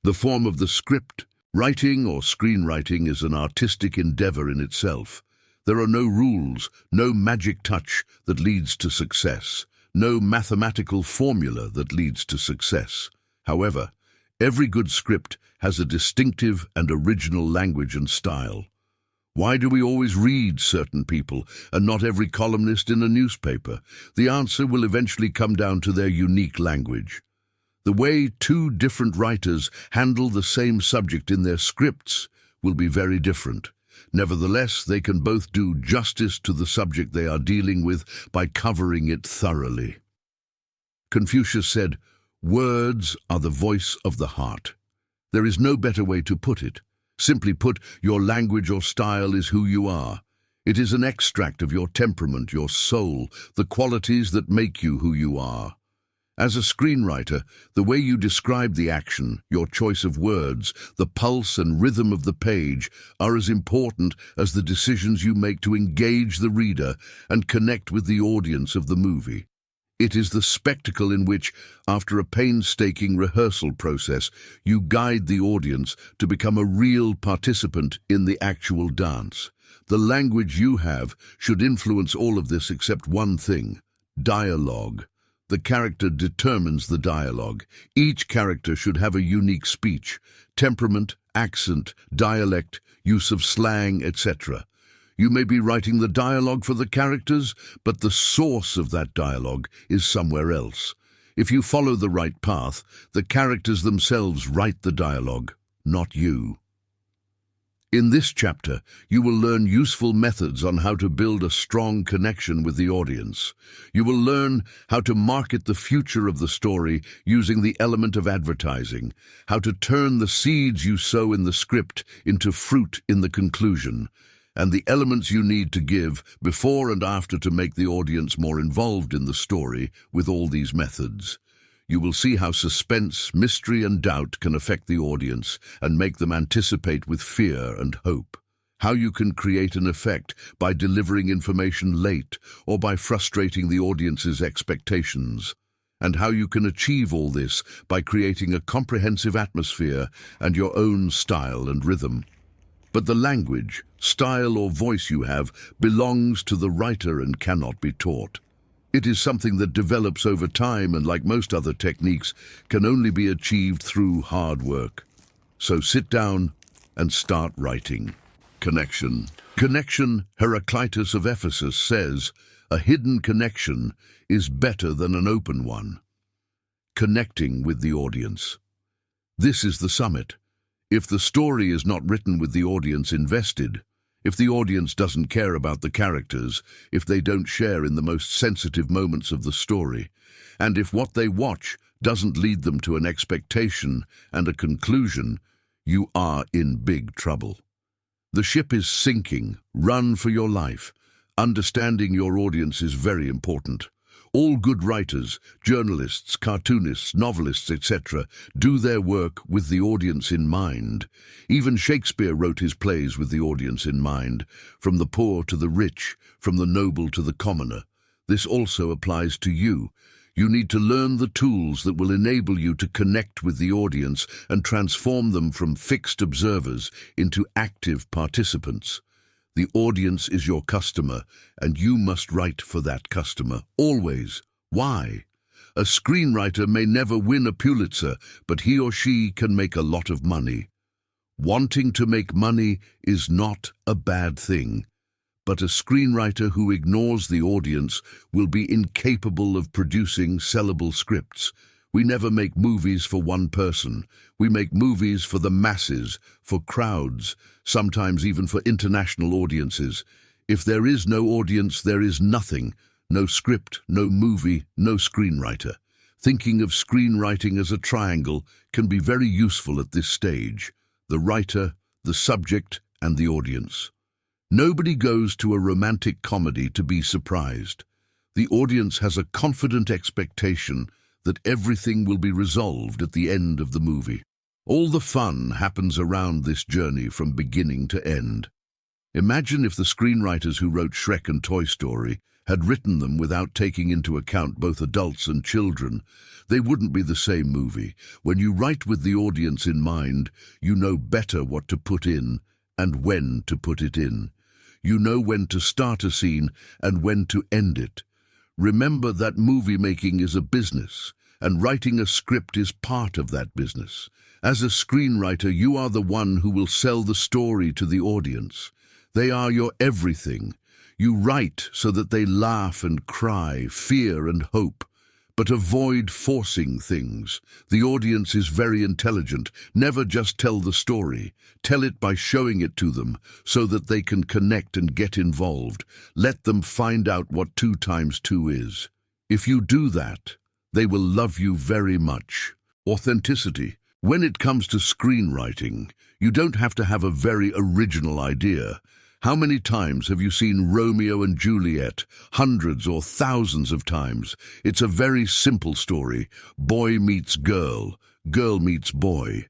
The form of the script. Writing or screenwriting is an artistic endeavor in itself. There are no rules, no magic touch that leads to success, no mathematical formula that leads to success. However, every good script has a distinctive and original language and style. Why do we always read certain people and not every columnist in a newspaper? The answer will eventually come down to their unique language. The way two different writers handle the same subject in their scripts will be very different. Nevertheless, they can both do justice to the subject they are dealing with by covering it thoroughly. Confucius said, "Words are the voice of the heart." There is no better way to put it. Simply put, your language or style is who you are. It is an extract of your temperament, your soul, the qualities that make you who you are. As a screenwriter, the way you describe the action, your choice of words, the pulse and rhythm of the page are as important as the decisions you make to engage the reader and connect with the audience of the movie. It is the spectacle in which, after a painstaking rehearsal process, you guide the audience to become a real participant in the actual dance. The language you have should influence all of this except one thing: dialogue. The character determines the dialogue. Each character should have a unique speech, temperament, accent, dialect, use of slang, etc. You may be writing the dialogue for the characters, but the source of that dialogue is somewhere else. If you follow the right path, the characters themselves write the dialogue, not you. In this chapter, you will learn useful methods on how to build a strong connection with the audience. You will learn how to market the future of the story using the element of advertising, how to turn the seeds you sow in the script into fruit in the conclusion, and the elements you need to give before and after to make the audience more involved in the story with all these methods. You will see how suspense, mystery, and doubt can affect the audience and make them anticipate with fear and hope. How you can create an effect by delivering information late or by frustrating the audience's expectations. And how you can achieve all this by creating a comprehensive atmosphere and your own style and rhythm. But the language, style, or voice you have belongs to the writer and cannot be taught. It is something that develops over time and, like most other techniques, can only be achieved through hard work. So sit down and start writing. Connection. Connection, Heraclitus of Ephesus says, a hidden connection is better than an open one. Connecting with the audience. This is the summit. If the story is not written with the audience invested, if the audience doesn't care about the characters, if they don't share in the most sensitive moments of the story, and if what they watch doesn't lead them to an expectation and a conclusion, you are in big trouble. The ship is sinking. Run for your life. Understanding your audience is very important. All good writers, journalists, cartoonists, novelists, etc., do their work with the audience in mind. Even Shakespeare wrote his plays with the audience in mind, from the poor to the rich, from the noble to the commoner. This also applies to you. You need to learn the tools that will enable you to connect with the audience and transform them from fixed observers into active participants. The audience is your customer, and you must write for that customer, always. Why? A screenwriter may never win a Pulitzer, but he or she can make a lot of money. Wanting to make money is not a bad thing, but a screenwriter who ignores the audience will be incapable of producing sellable scripts. We never make movies for one person. We make movies for the masses, for crowds, sometimes even for international audiences. If there is no audience, there is nothing. No script, no movie, no screenwriter. Thinking of screenwriting as a triangle can be very useful at this stage. The writer, the subject, and the audience. Nobody goes to a romantic comedy to be surprised. The audience has a confident expectation that everything will be resolved at the end of the movie. All the fun happens around this journey from beginning to end. Imagine if the screenwriters who wrote Shrek and Toy Story had written them without taking into account both adults and children, they wouldn't be the same movie. When you write with the audience in mind, you know better what to put in and when to put it in. You know when to start a scene and when to end it. Remember that movie making is a business, and writing a script is part of that business. As a screenwriter, you are the one who will sell the story to the audience. They are your everything. You write so that they laugh and cry, fear and hope. But avoid forcing things. The audience is very intelligent. Never just tell the story. Tell it by showing it to them so that they can connect and get involved. Let them find out what 2 times 2 is. If you do that, they will love you very much. Authenticity. When it comes to screenwriting, you don't have to have a very original idea. How many times have you seen Romeo and Juliet? Hundreds or thousands of times. It's a very simple story. Boy meets girl, girl meets boy.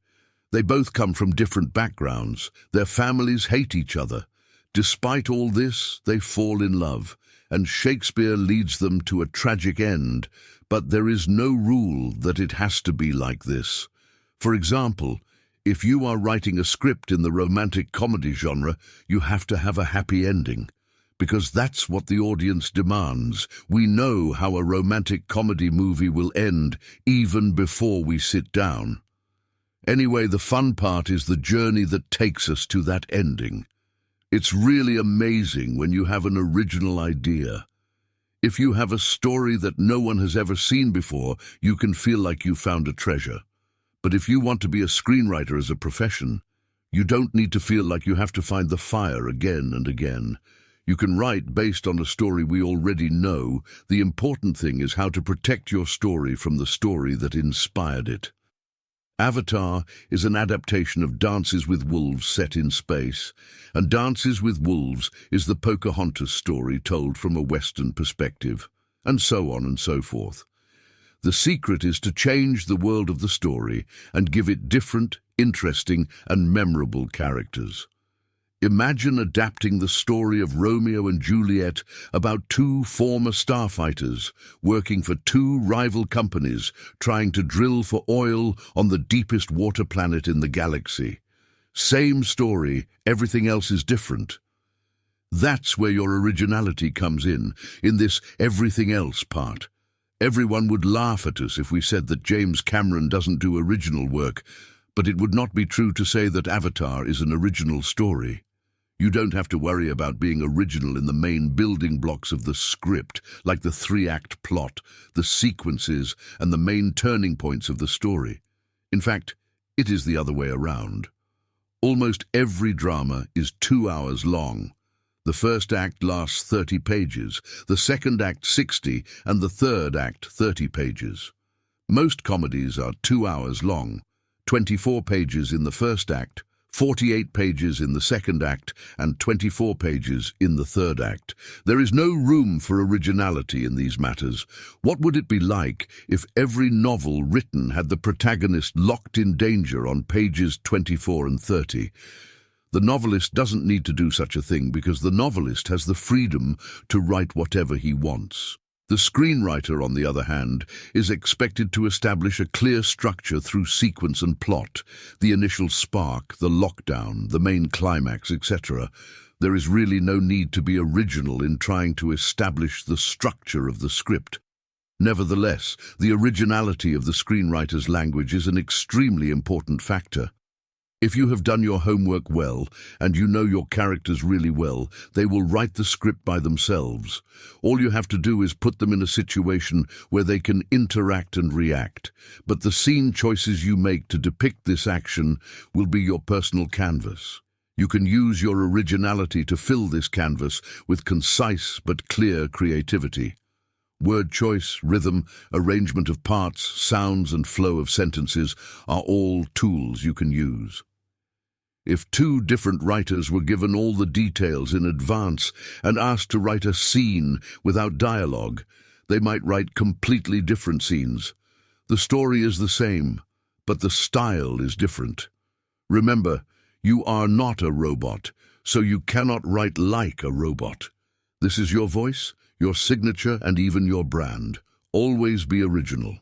They both come from different backgrounds. Their families hate each other. Despite all this, they fall in love, and Shakespeare leads them to a tragic end. But there is no rule that it has to be like this. For example, if you are writing a script in the romantic comedy genre, you have to have a happy ending, because that's what the audience demands. We know how a romantic comedy movie will end even before we sit down. Anyway, the fun part is the journey that takes us to that ending. It's really amazing when you have an original idea. If you have a story that no one has ever seen before, you can feel like you found a treasure. But if you want to be a screenwriter as a profession, you don't need to feel like you have to find the fire again and again. You can write based on a story we already know. The important thing is how to protect your story from the story that inspired it. Avatar is an adaptation of Dances with Wolves set in space, and Dances with Wolves is the Pocahontas story told from a Western perspective, and so on and so forth. The secret is to change the world of the story and give it different, interesting, and memorable characters. Imagine adapting the story of Romeo and Juliet about 2 former starfighters working for 2 rival companies trying to drill for oil on the deepest water planet in the galaxy. Same story, everything else is different. That's where your originality comes in this everything else part. Everyone would laugh at us if we said that James Cameron doesn't do original work, but it would not be true to say that Avatar is an original story. You don't have to worry about being original in the main building blocks of the script, like the 3-act plot, the sequences, and the main turning points of the story. In fact, it is the other way around. Almost every drama is 2 hours long. The first act lasts 30 pages, the second act 60, and the third act 30 pages. Most comedies are 2 hours long, 24 pages in the first act, 48 pages in the second act, and 24 pages in the third act. There is no room for originality in these matters. What would it be like if every novel written had the protagonist locked in danger on pages 24 and 30? The novelist doesn't need to do such a thing because the novelist has the freedom to write whatever he wants. The screenwriter, on the other hand, is expected to establish a clear structure through sequence and plot, the initial spark, the lockdown, the main climax, etc. There is really no need to be original in trying to establish the structure of the script. Nevertheless, the originality of the screenwriter's language is an extremely important factor. If you have done your homework well, and you know your characters really well, they will write the script by themselves. All you have to do is put them in a situation where they can interact and react. But the scene choices you make to depict this action will be your personal canvas. You can use your originality to fill this canvas with concise but clear creativity. Word choice, rhythm, arrangement of parts, sounds, and flow of sentences are all tools you can use. If 2 different writers were given all the details in advance and asked to write a scene without dialogue, they might write completely different scenes. The story is the same, but the style is different. Remember, you are not a robot, so you cannot write like a robot. This is your voice, your signature, and even your brand. Always be original.